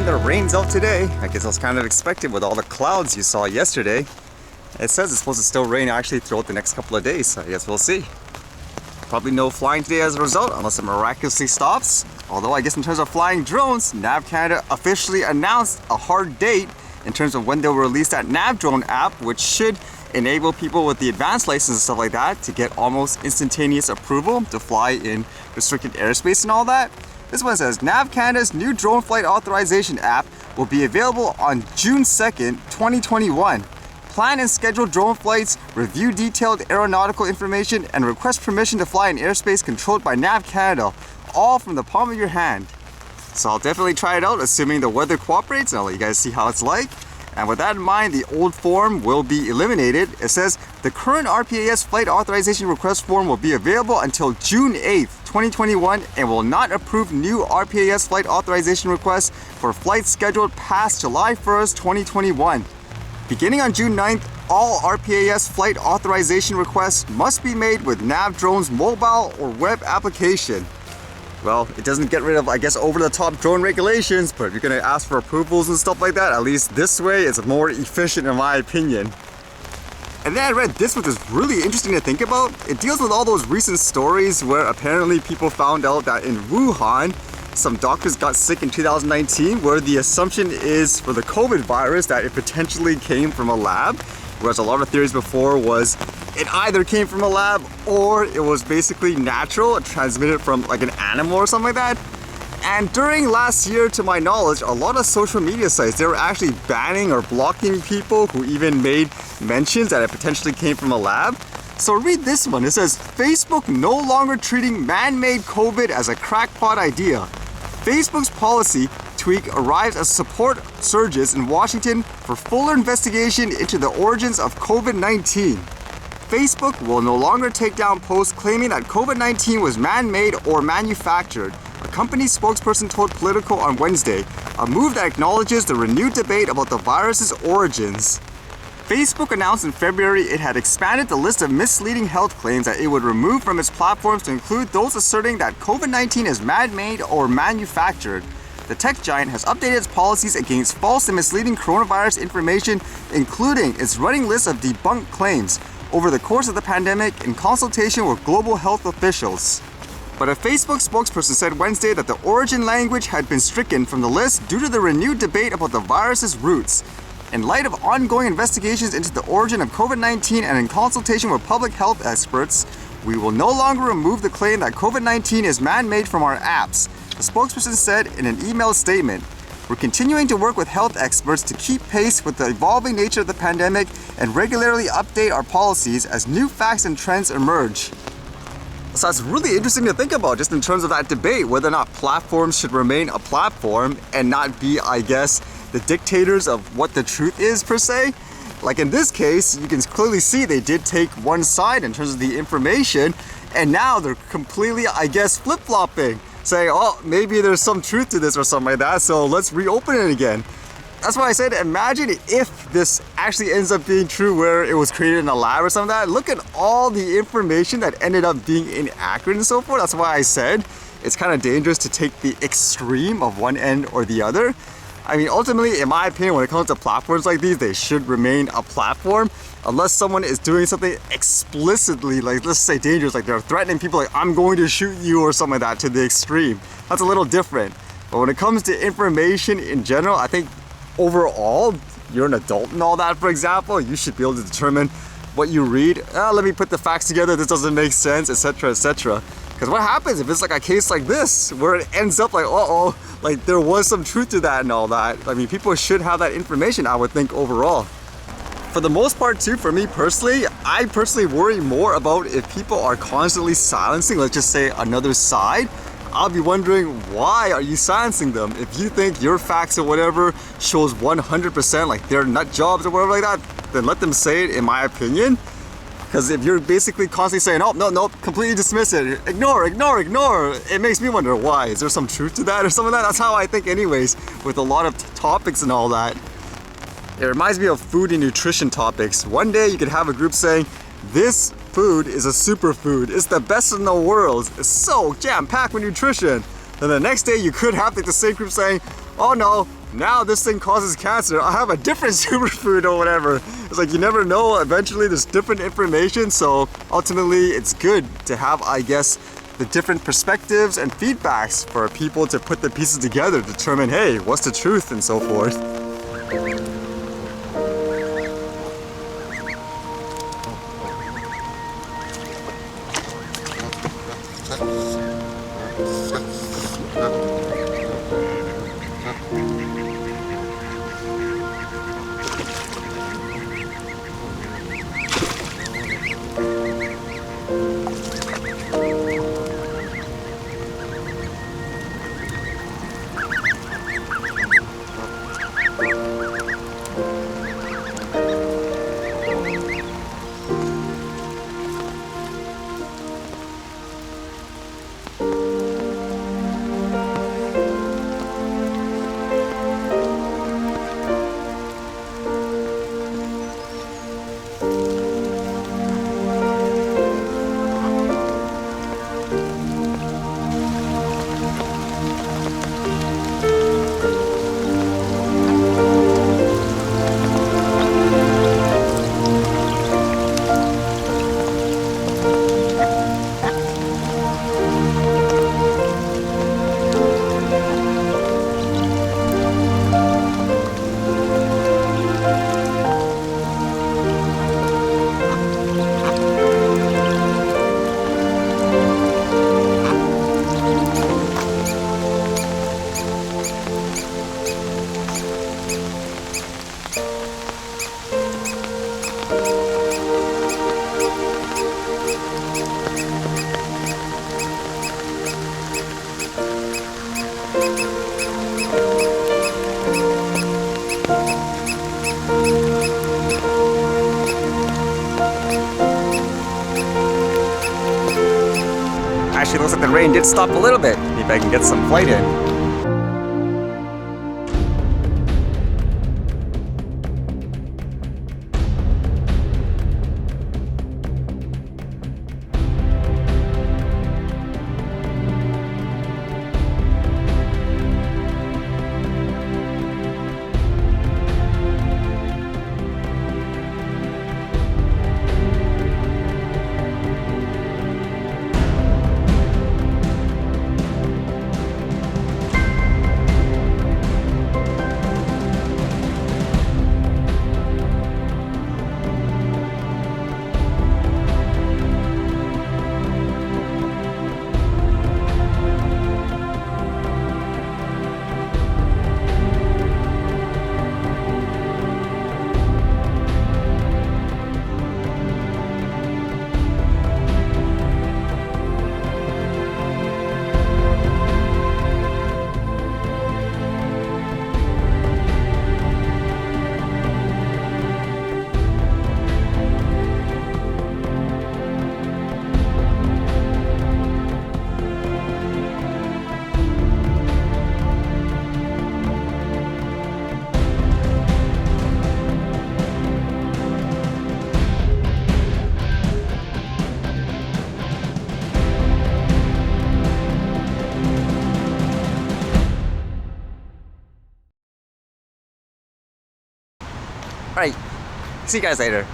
and the rain's out today. I guess that's kind of expected with all the clouds you saw yesterday. It says it's supposed to still rain actually throughout the next couple of days, so I guess we'll see. Probably no flying today as a result, unless it miraculously stops. Although I guess in terms of flying drones, NAV Canada officially announced a hard date in terms of when they'll release that NAV Drone app, which should enable people with the advanced license and stuff like that to get almost instantaneous approval to fly in restricted airspace and all that. This one says, NAV Canada's new drone flight authorization app will be available on June 2nd, 2021. Plan and schedule drone flights, review detailed aeronautical information, and request permission to fly in airspace controlled by NAV Canada, all from the palm of your hand. So I'll definitely try it out, assuming the weather cooperates, and I'll let you guys see how it's like. And with that in mind, the old form will be eliminated. It says, the current RPAS flight authorization request form will be available until June 8th, 2021, and will not approve new RPAS flight authorization requests for flights scheduled past July 1st, 2021. Beginning on June 9th, all RPAS flight authorization requests must be made with NAV Drone's mobile or web application. Well, it doesn't get rid of, I guess, over-the-top drone regulations, but if you're gonna ask for approvals and stuff like that, at least this way it's more efficient in my opinion. And then I read this, which is really interesting to think about. It deals with all those recent stories where apparently people found out that in Wuhan, some doctors got sick in 2019, where the assumption is for the COVID virus that it potentially came from a lab, whereas a lot of theories before was it either came from a lab or it was basically natural, transmitted from like an animal or something like that. And during last year, to my knowledge, a lot of social media sites, they were actually banning or blocking people who even made mentions that it potentially came from a lab. So read this one. It says, Facebook no longer treating man-made COVID as a crackpot idea. Facebook's policy tweak arrives as support surges in Washington for fuller investigation into the origins of COVID-19. Facebook will no longer take down posts claiming that COVID-19 was man-made or manufactured, a company spokesperson told Politico on Wednesday, a move that acknowledges the renewed debate about the virus's origins. Facebook announced in February it had expanded the list of misleading health claims that it would remove from its platforms to include those asserting that COVID-19 is man-made or manufactured. The tech giant has updated its policies against false and misleading coronavirus information, including its running list of debunked claims, over the course of the pandemic in consultation with global health officials. But a Facebook spokesperson said Wednesday that the origin language had been stricken from the list due to the renewed debate about the virus's roots. In light of ongoing investigations into the origin of COVID-19 and in consultation with public health experts, we will no longer remove the claim that COVID-19 is man-made from our apps, the spokesperson said in an email statement. We're continuing to work with health experts to keep pace with the evolving nature of the pandemic and regularly update our policies as new facts and trends emerge. So that's really interesting to think about, just in terms of that debate, whether or not platforms should remain a platform and not be, I guess, the dictators of what the truth is per se. Like in this case, you can clearly see they did take one side in terms of the information, and now they're completely, I guess, flip-flopping, saying, oh, maybe there's some truth to this or something like that, so let's reopen it again. That's why I said, imagine if this actually ends up being true, where it was created in a lab or something like that. Look at all the information that ended up being inaccurate and so forth. That's why I said it's kind of dangerous to take the extreme of one end or the other. I mean, ultimately, in my opinion, when it comes to platforms like these, they should remain a platform unless someone is doing something explicitly, like, let's say dangerous, like they're threatening people, like, I'm going to shoot you or something like that, to the extreme. That's a little different. But when it comes to information in general, I think overall, you're an adult and all that, for example, you should be able to determine what you read. Let me put the facts together, this doesn't make sense, etc., etc. Because what happens if it's like a case like this, where it ends up like, uh-oh, like there was some truth to that and all that. I mean, people should have that information, I would think, overall. For the most part too, for me personally, I personally worry more about if people are constantly silencing, let's just say, another side. I'll be wondering, why are you silencing them? If you think your facts or whatever shows 100% like they're nut jobs or whatever like that, then let them say it, in my opinion. Because if you're basically constantly saying, oh, no, completely dismiss it, ignore, it makes me wonder why. Is there some truth to that or something like that? That's how I think anyways, with a lot of topics and all that. It reminds me of food and nutrition topics. One day you could have a group saying, this food is a superfood, it's the best in the world, it's so jam-packed with nutrition. Then the next day you could have like the same group saying, oh no, now this thing causes cancer. I have a different superfood or whatever. It's like you never know. Eventually there's different information. So ultimately it's good to have, I guess, the different perspectives and feedbacks for people to put the pieces together to determine, hey, what's the truth and so forth. Actually, looks like the rain did stop a little bit. Maybe I can get some flight in. Alright, see you guys later.